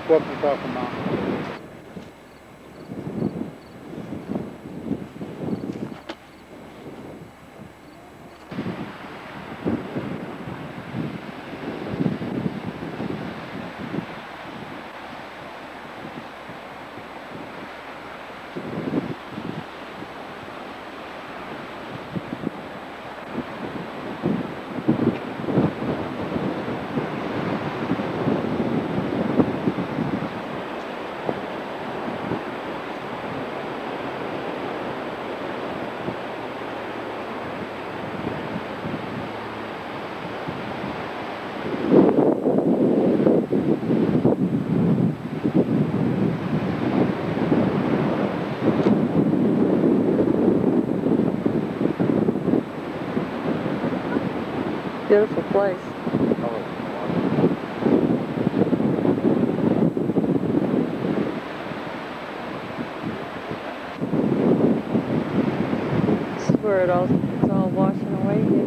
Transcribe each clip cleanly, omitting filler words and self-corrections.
what we're talking about. Beautiful place. This is where it's all washing away here.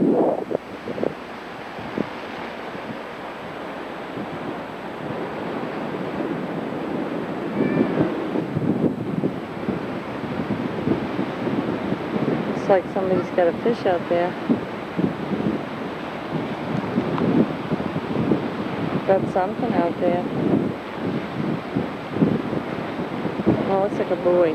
Looks like somebody's got a fish out there. Got something out there. Oh, looks like a buoy.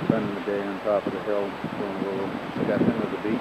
Spending the day on top of the hill, doing a little sketching of the beach.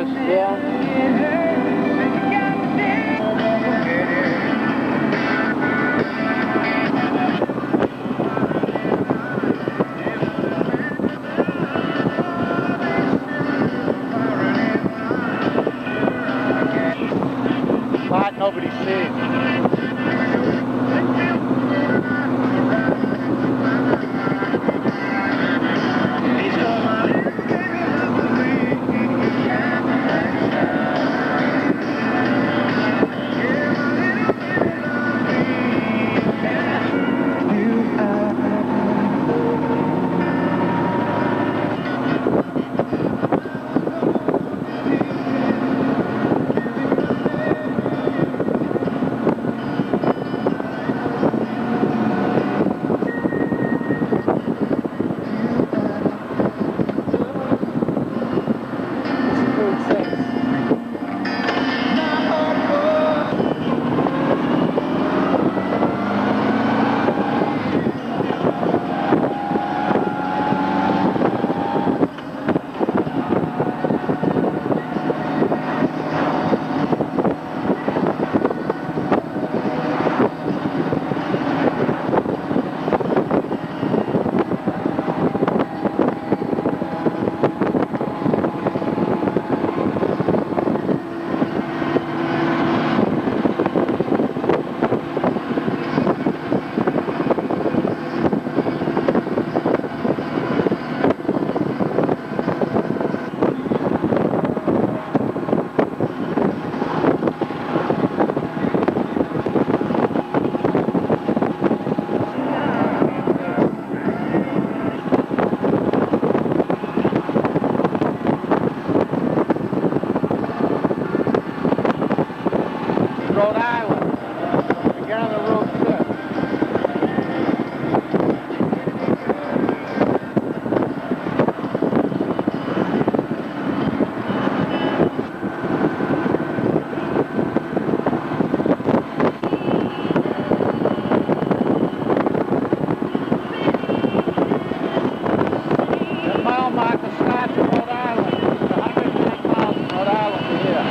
service. Yeah. Hot, nobody sees. Rhode Island. Get on the road trip. The mile marker starts in Rhode Island. It's 110 miles from Rhode Island to here.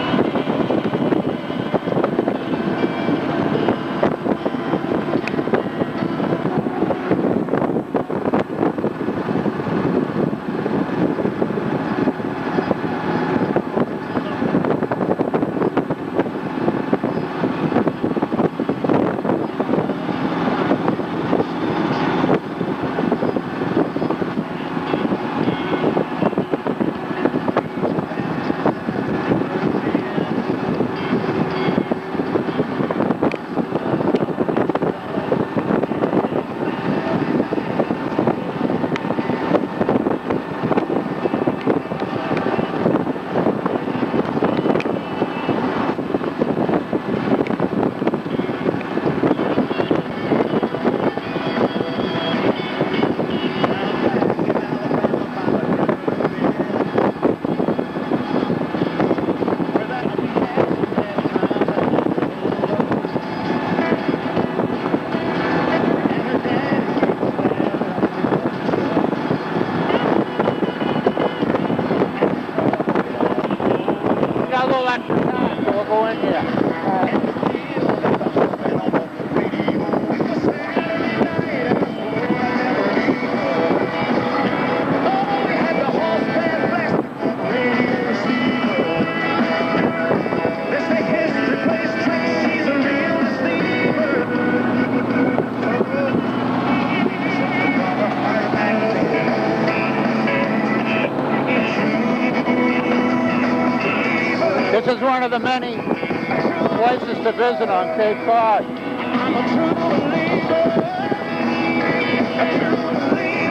Got a little extra time, so we'll go in here. This is one of the many places to visit on Cape Cod.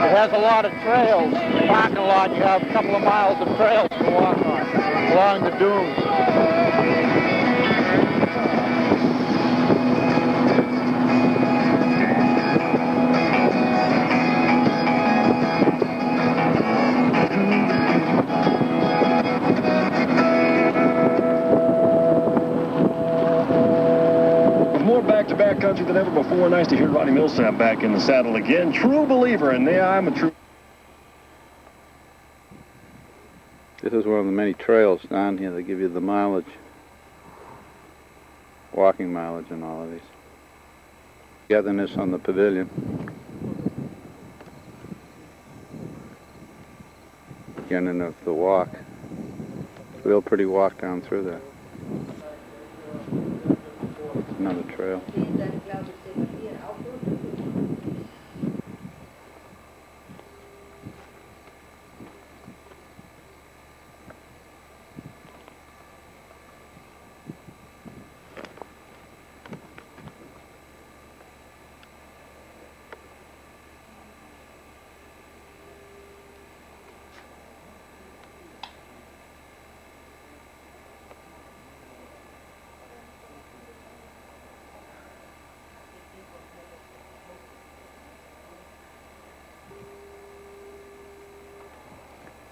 It has a lot of trails. In the parking lot, you have a couple of miles of trails to walk on along the dunes. Back-to-back country than ever before. Nice to hear Ronnie Millsap back in the saddle again. True believer, and yeah, I'm a true This is one of the many trails down here that give you the mileage, walking mileage in all of these. Togetherness on the pavilion. Beginning of the walk. Real pretty walk down through there. Another trail.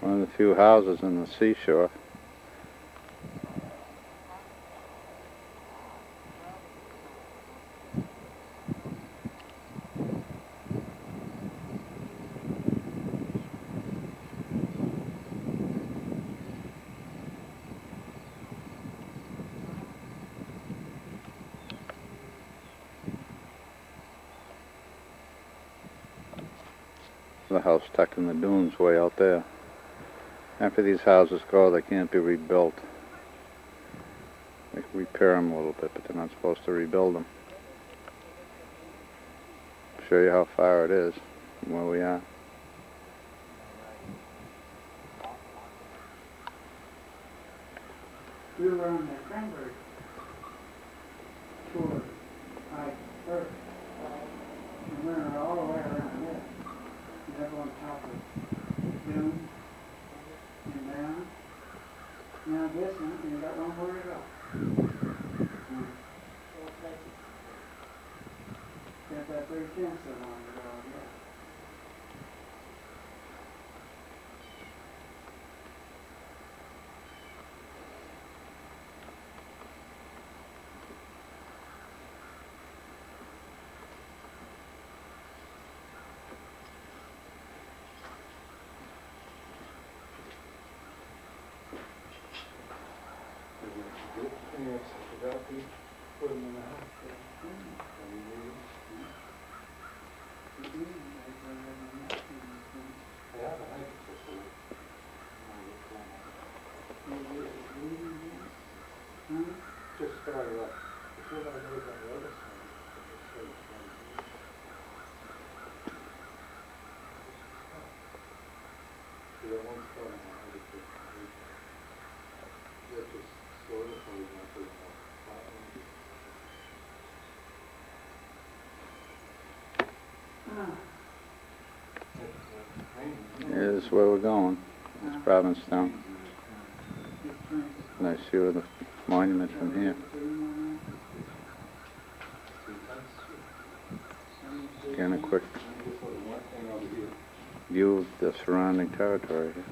One of the few houses in the seashore. The house stuck in the dunes way out there. After these houses go, they can't be rebuilt. They can repair them a little bit, but they're not supposed to rebuild them. I'll show you how far it is from where we are. We were on the Cranberry tour, first, and we were all the way around there. And up on top of Dune and down. Now this one, and you got one more to go. Got that 3/10 so long to go, yeah. Just started up. Before I moved on the other side, Here's where we're going. It's Provincetown. Nice view of the monument from here. Again, a quick view of the surrounding territory here.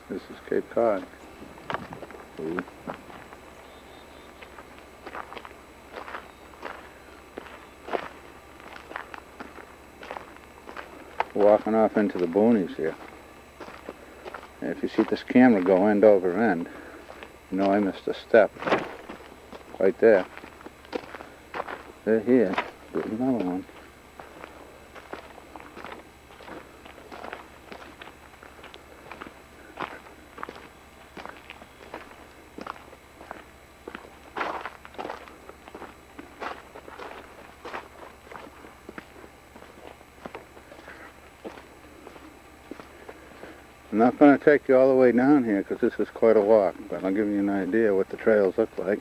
This is Cape Cod. Ooh. Walking off into the boonies here. And if you see this camera go end over end, you know I missed a step. Right there. They're here. There's another one. I'm not going to take you all the way down here because this is quite a walk, but I'll give you an idea what the trails look like.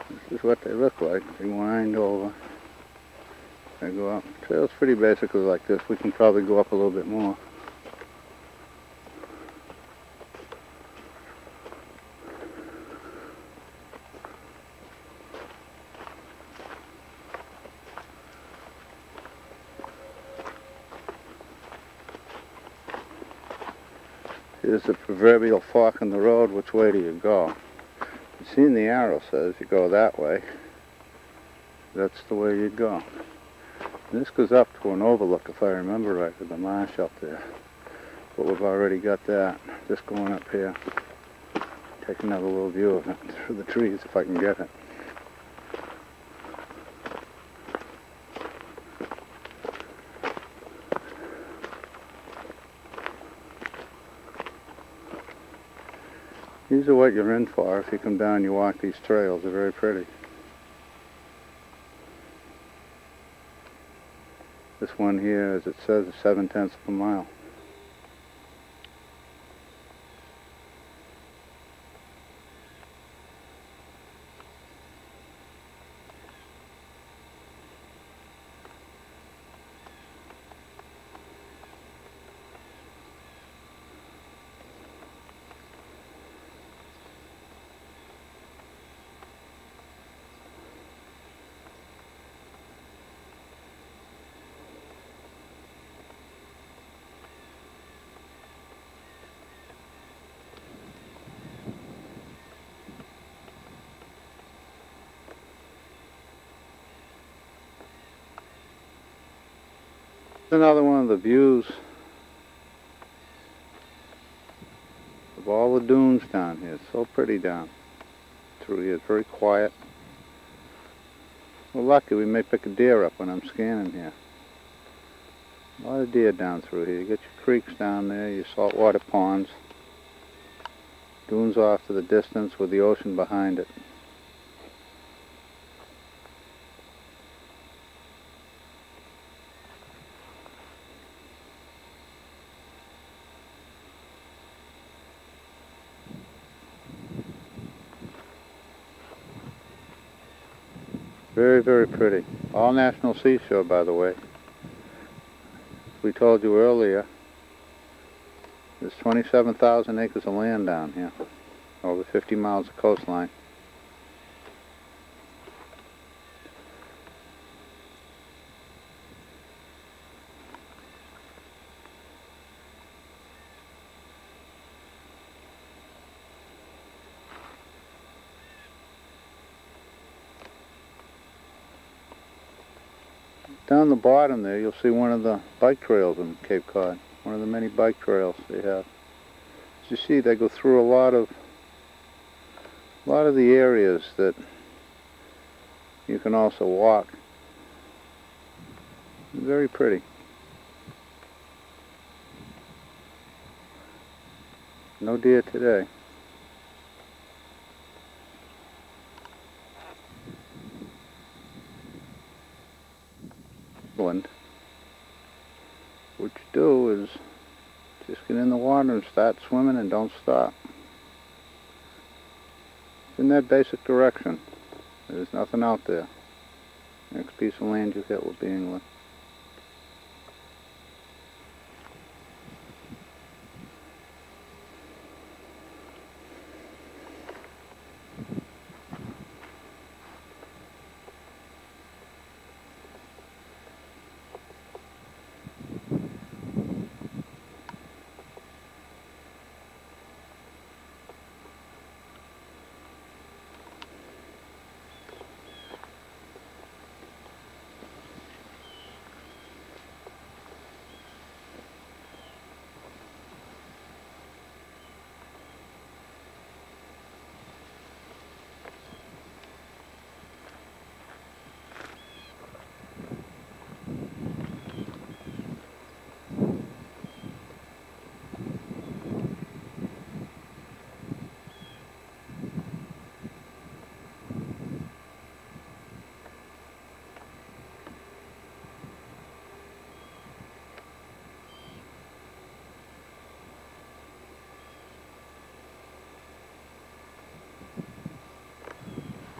This is what they look like. They wind over. They go up. The trail's pretty basically like this. We can probably go up a little bit more. Here's the proverbial fork in the road. Which way do you go? You see, the arrow says you go that way. That's the way you go. And this goes up to an overlook, if I remember right, with the marsh up there. But we've already got that. Just going up here. Take another little view of it through the trees if I can get it. These are what you're in for. If you come down, you walk these trails. They're very pretty. This one here, as it says, is 7/10 of a mile. Another one of the views of all the dunes down here. It's so pretty down through here. It's very quiet. We're lucky we may pick a deer up when I'm scanning here. A lot of deer down through here. You get your creeks down there, your saltwater ponds. Dunes off to the distance with the ocean behind it. Very, very pretty. All national seashore, by the way. As we told you earlier, there's 27,000 acres of land down here, over 50 miles of coastline. Down the bottom there, you'll see one of the bike trails in Cape Cod. One of the many bike trails they have. As you see, they go through a lot of the areas that you can also walk. Very pretty. No deer today. What you do is just get in the water and start swimming and don't stop. It's in that basic direction. There's nothing out there. Next piece of land you hit will be England.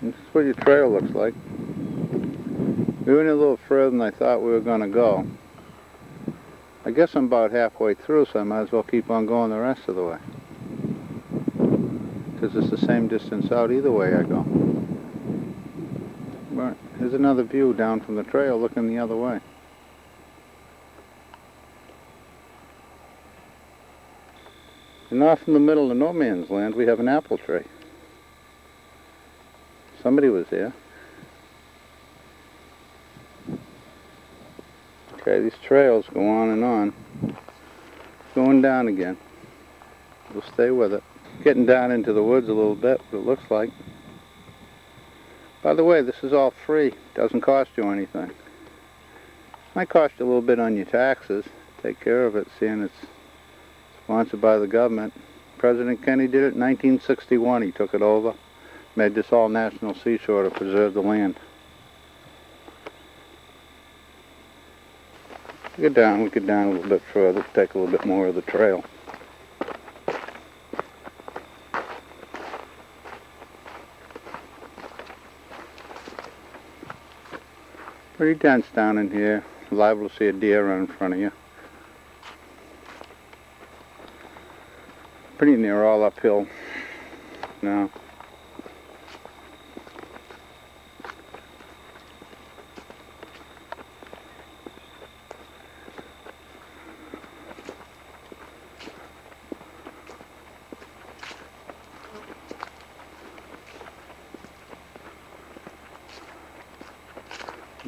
This is what your trail looks like. We went a little further than I thought we were going to go. I guess I'm about halfway through, so I might as well keep on going the rest of the way. Because it's the same distance out either way I go. Right. Here's another view down from the trail looking the other way. And off in the middle of no man's land, we have an apple tree. Somebody was there. Okay, these trails go on and on. Going down again. We'll stay with it. Getting down into the woods a little bit, what it looks like. By the way, this is all free. Doesn't cost you anything. Might cost you a little bit on your taxes. Take care of it, seeing it's sponsored by the government. President Kennedy did it in 1961. He took it over, made this all national seashore to preserve the land. We get down a little bit further, take a little bit more of the trail. Pretty dense down in here. Liable to see a deer run in front of you. Pretty near all uphill now.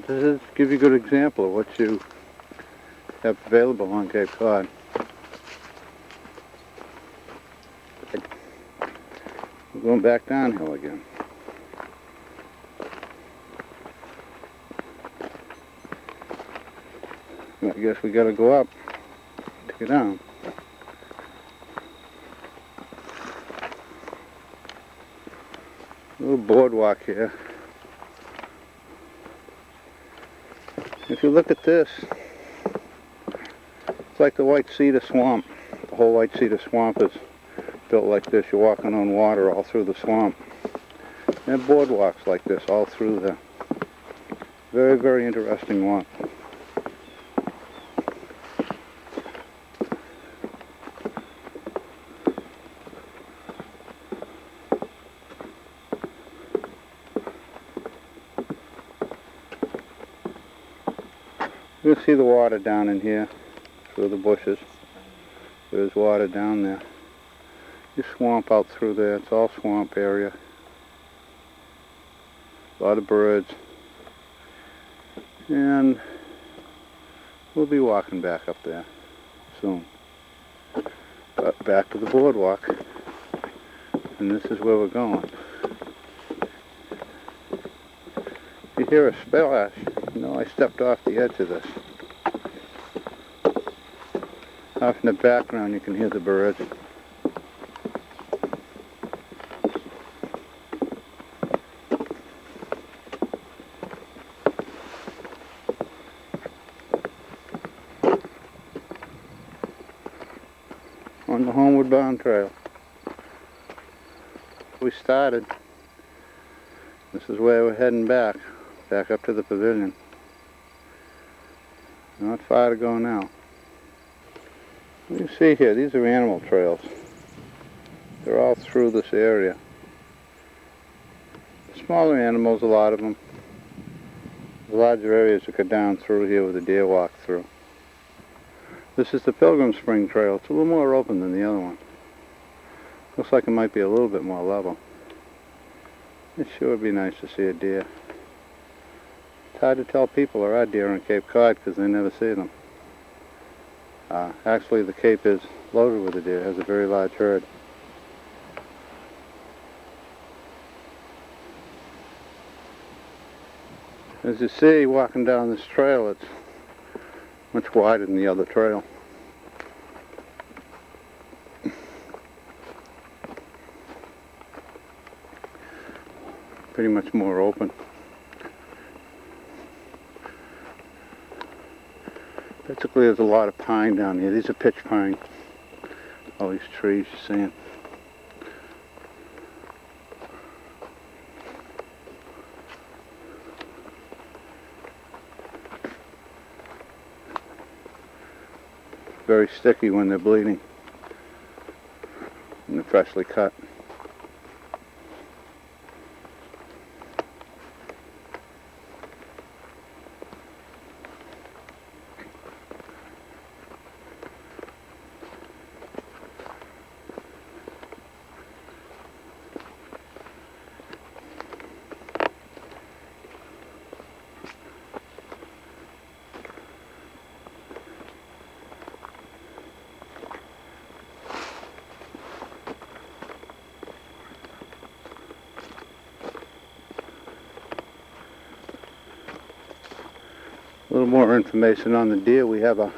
This is give you a good example of what you have available on Cape Cod. We're going back downhill again. I guess we gotta go up to get down. A little boardwalk here. If you look at this, it's like the White Cedar Swamp. The whole White Cedar Swamp is built like this. You're walking on water all through the swamp. And boardwalks like this all through there. Very, very interesting walk. You can see the water down in here through the bushes. There's water down there. You swamp out through there. It's all swamp area. A lot of birds. And we'll be walking back up there soon. But back to the boardwalk. And this is where we're going. You hear a splash. You know, I stepped off the edge of this. Off in the background you can hear the birds. On the Homeward Bound Trail. We started. This is where we're heading back up to the pavilion. Not far to go now. You see here, these are animal trails. They're all through this area. Smaller animals, a lot of them. The larger areas that go down through here with the deer walk through. This is the Pilgrim Spring Trail. It's a little more open than the other one. Looks like it might be a little bit more level. It sure would be nice to see a deer. It's hard to tell people there are deer on Cape Cod because they never see them. Actually, the Cape is loaded with a deer. It has a very large herd. As you see, walking down this trail, it's much wider than the other trail. Pretty much more open. Basically, there's a lot of pine down here. These are pitch pine. All these trees you're seeing. Very sticky when they're bleeding. And they're freshly cut. A little more information on the deer. We have a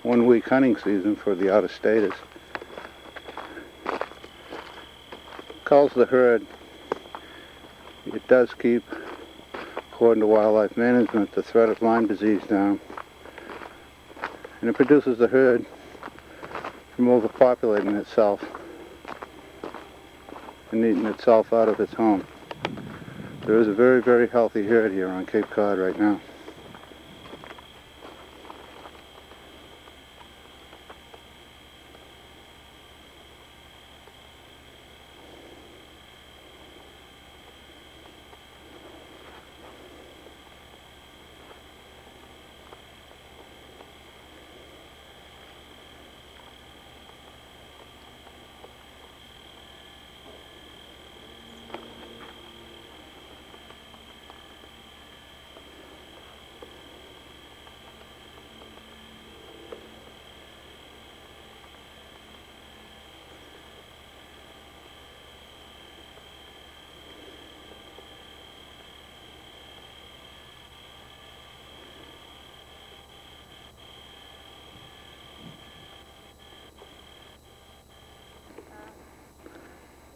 1-week hunting season for the out-of-staters. Calls the herd. It does keep, according to wildlife management, the threat of Lyme disease down. And it produces the herd from overpopulating itself and eating itself out of its home. There is a very, very healthy herd here on Cape Cod right now.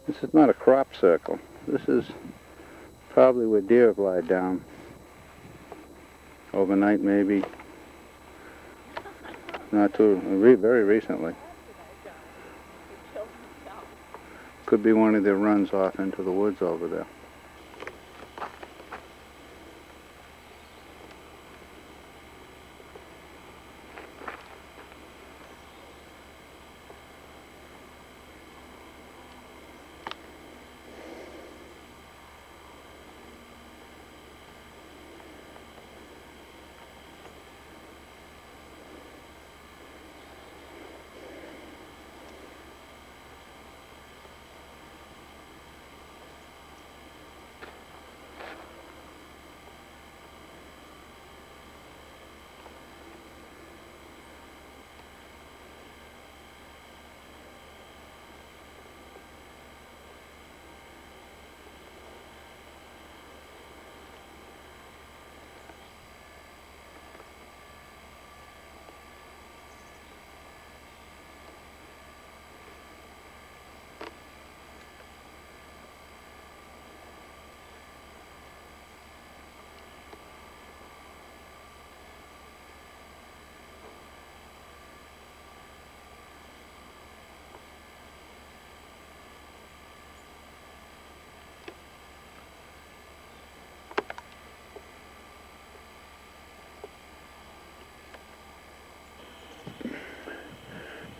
This is not a crop circle. This is probably where deer have lied down. Overnight, maybe. Not too, very recently. Could be one of their runs off into the woods over there.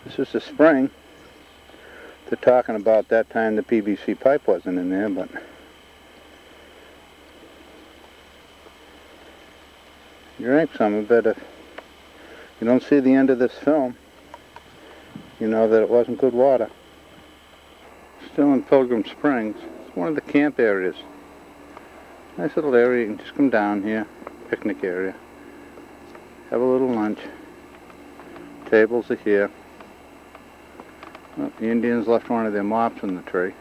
This is the spring. They're talking about that time the PVC pipe wasn't in there, but you drank some of it. If you don't see the end of this film, you know that it wasn't good water. Still in Pilgrim Springs. It's one of the camp areas. Nice little area. You can just come down here, picnic area, have a little lunch. Tables are here. Well, the Indians left one of their mops in the tree.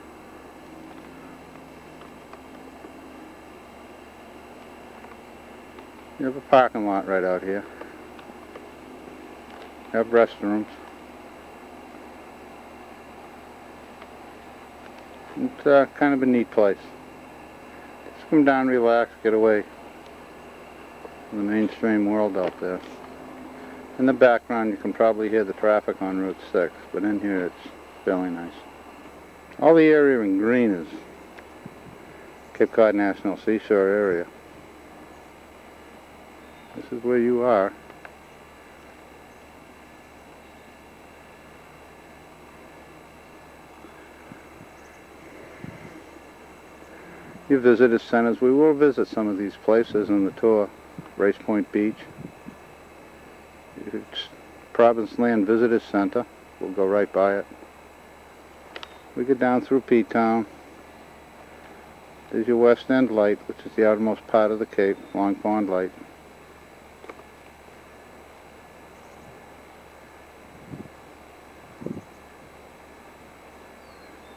You have a parking lot right out here. You have restrooms. It's kind of a neat place. Just come down, relax, get away from the mainstream world out there. In the background you can probably hear the traffic on Route 6, but in here it's fairly nice. All the area in green is Cape Cod National Seashore area. This is where you are. You visited centers. We will visit some of these places in the tour. Race Point Beach. It's Province Land Visitors Center. We'll go right by it. We get down through Ptwon. There's your West End Light, which is the outermost part of the Cape, Long Pond Light.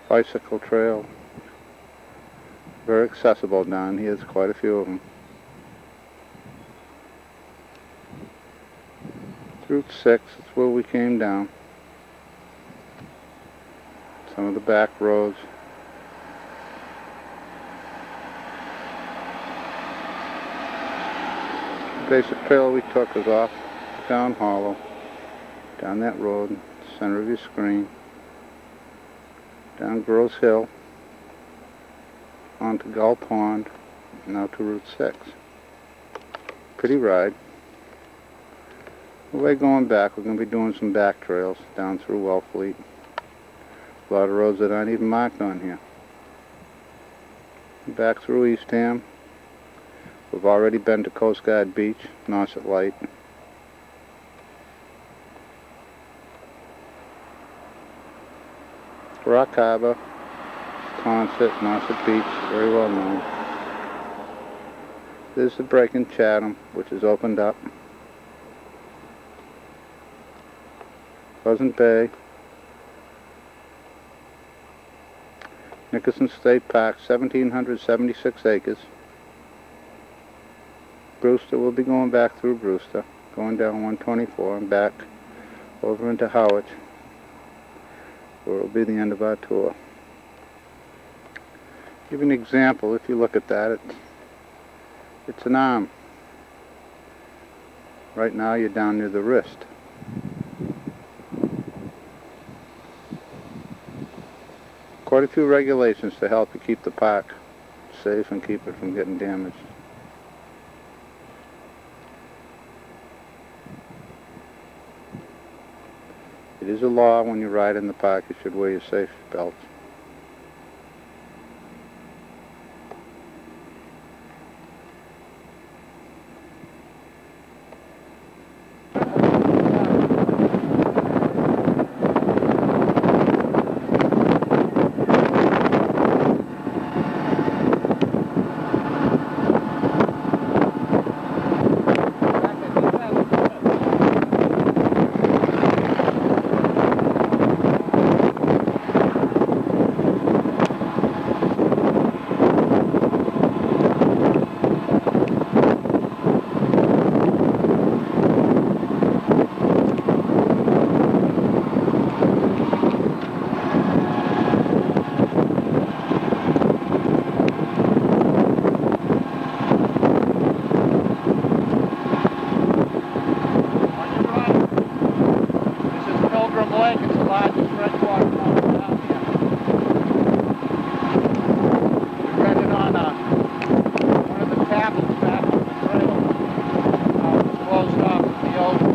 Bicycle trail. Very accessible down here. There's quite a few of them. Route 6, that's where we came down. Some of the back roads. The basic trail we took is off down Hollow, down that road, center of your screen, down Gross Hill, onto Gull Pond, and out to Route 6. Pretty ride. The way going back, we're going to be doing some back trails down through Wellfleet. A lot of roads that aren't even marked on here. Back through Eastham. We've already been to Coast Guard Beach, Nauset Light. Rock Harbor, Quonset, Nauset Beach, very well known. There's the break in Chatham, which is opened up. Pleasant Bay. Nickerson State Park, 1,776 acres. Brewster, we'll be going back through Brewster, going down 124 and back over into Howard, where it'll be the end of our tour. Give you an example, if you look at that, it's an arm. Right now you're down near the wrist. Quite a few regulations to help you keep the park safe and keep it from getting damaged. It is a law when you ride in the park, you should wear your safety belts. Pilgrim Lake is the largest freshwater fountain down here. We rented on one of the tablets back on the trail. It was closed off from the ocean.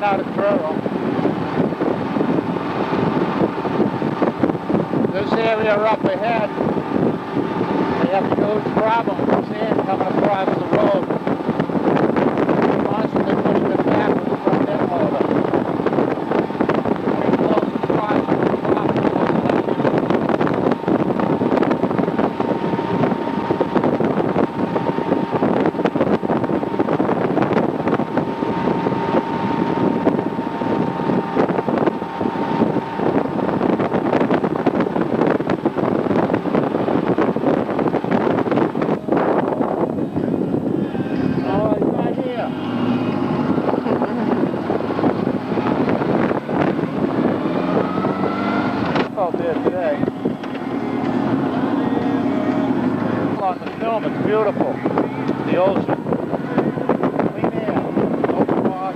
Out of Truro. This area up ahead, they have a huge problem with sand coming across the road. Constantly pushing it back with the front end loader. Pretty close to crossing the property. home. It's beautiful. The ocean. Clean air. No smog.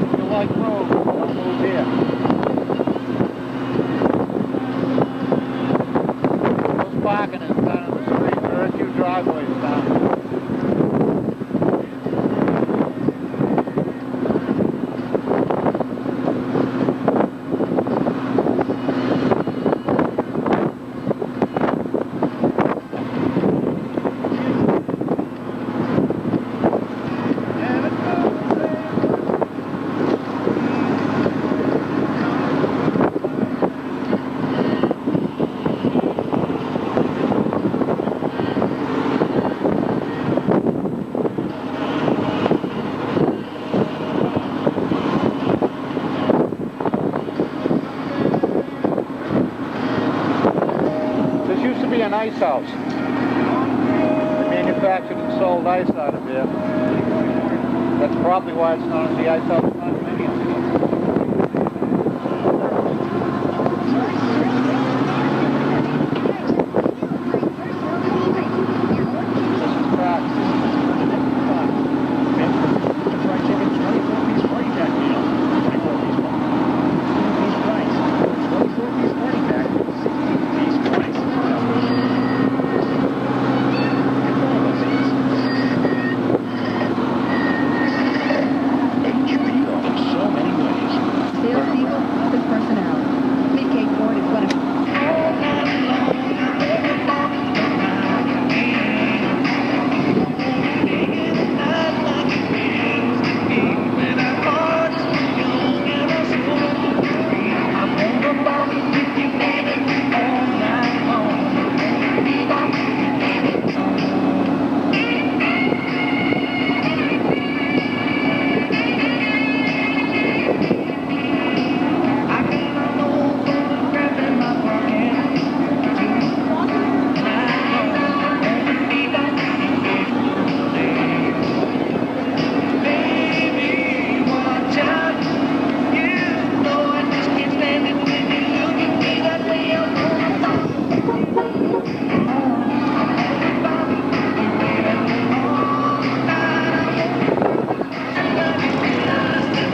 If you like road, don't move here. Those parking is down in the street. There are a few driveways down. An ice house. They manufactured and sold ice out of here. That's probably why it's known as the Ice House Condominium. This is cracked. Fried chicken, 24-piece party pack meal. 24-piece price. 24-piece party pack, 16-piece price.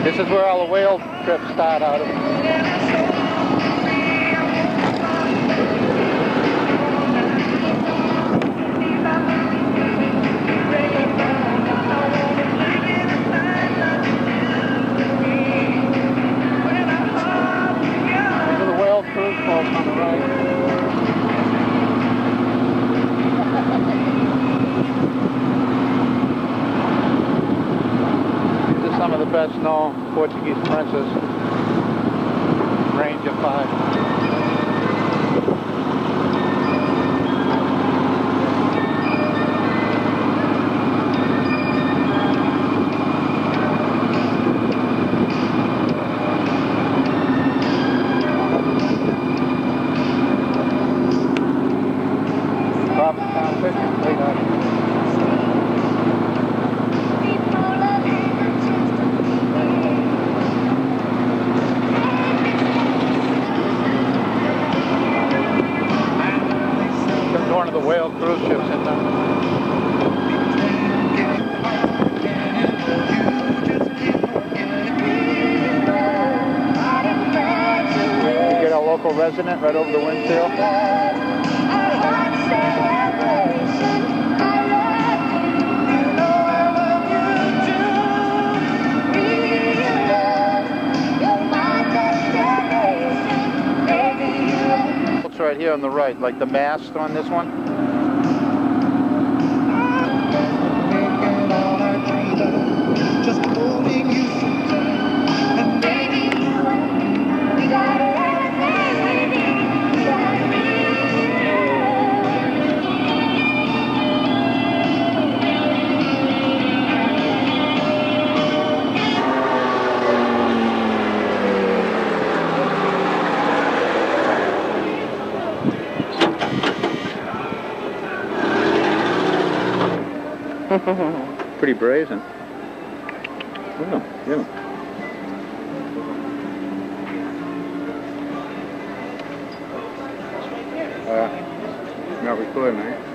This is where all the whale trips start out of. These are the whale cruise boats on the right. Some of the best known Portuguese princes. Range of 5. Provincetown fishing fleet out here. One of the whale cruise ships in there. You get a local resident right over the windshield. It's right here on the right, like the mast on this one. Just holding you so tight, and baby, we got everything that we Pretty brazen. Yeah, yeah. weather nice.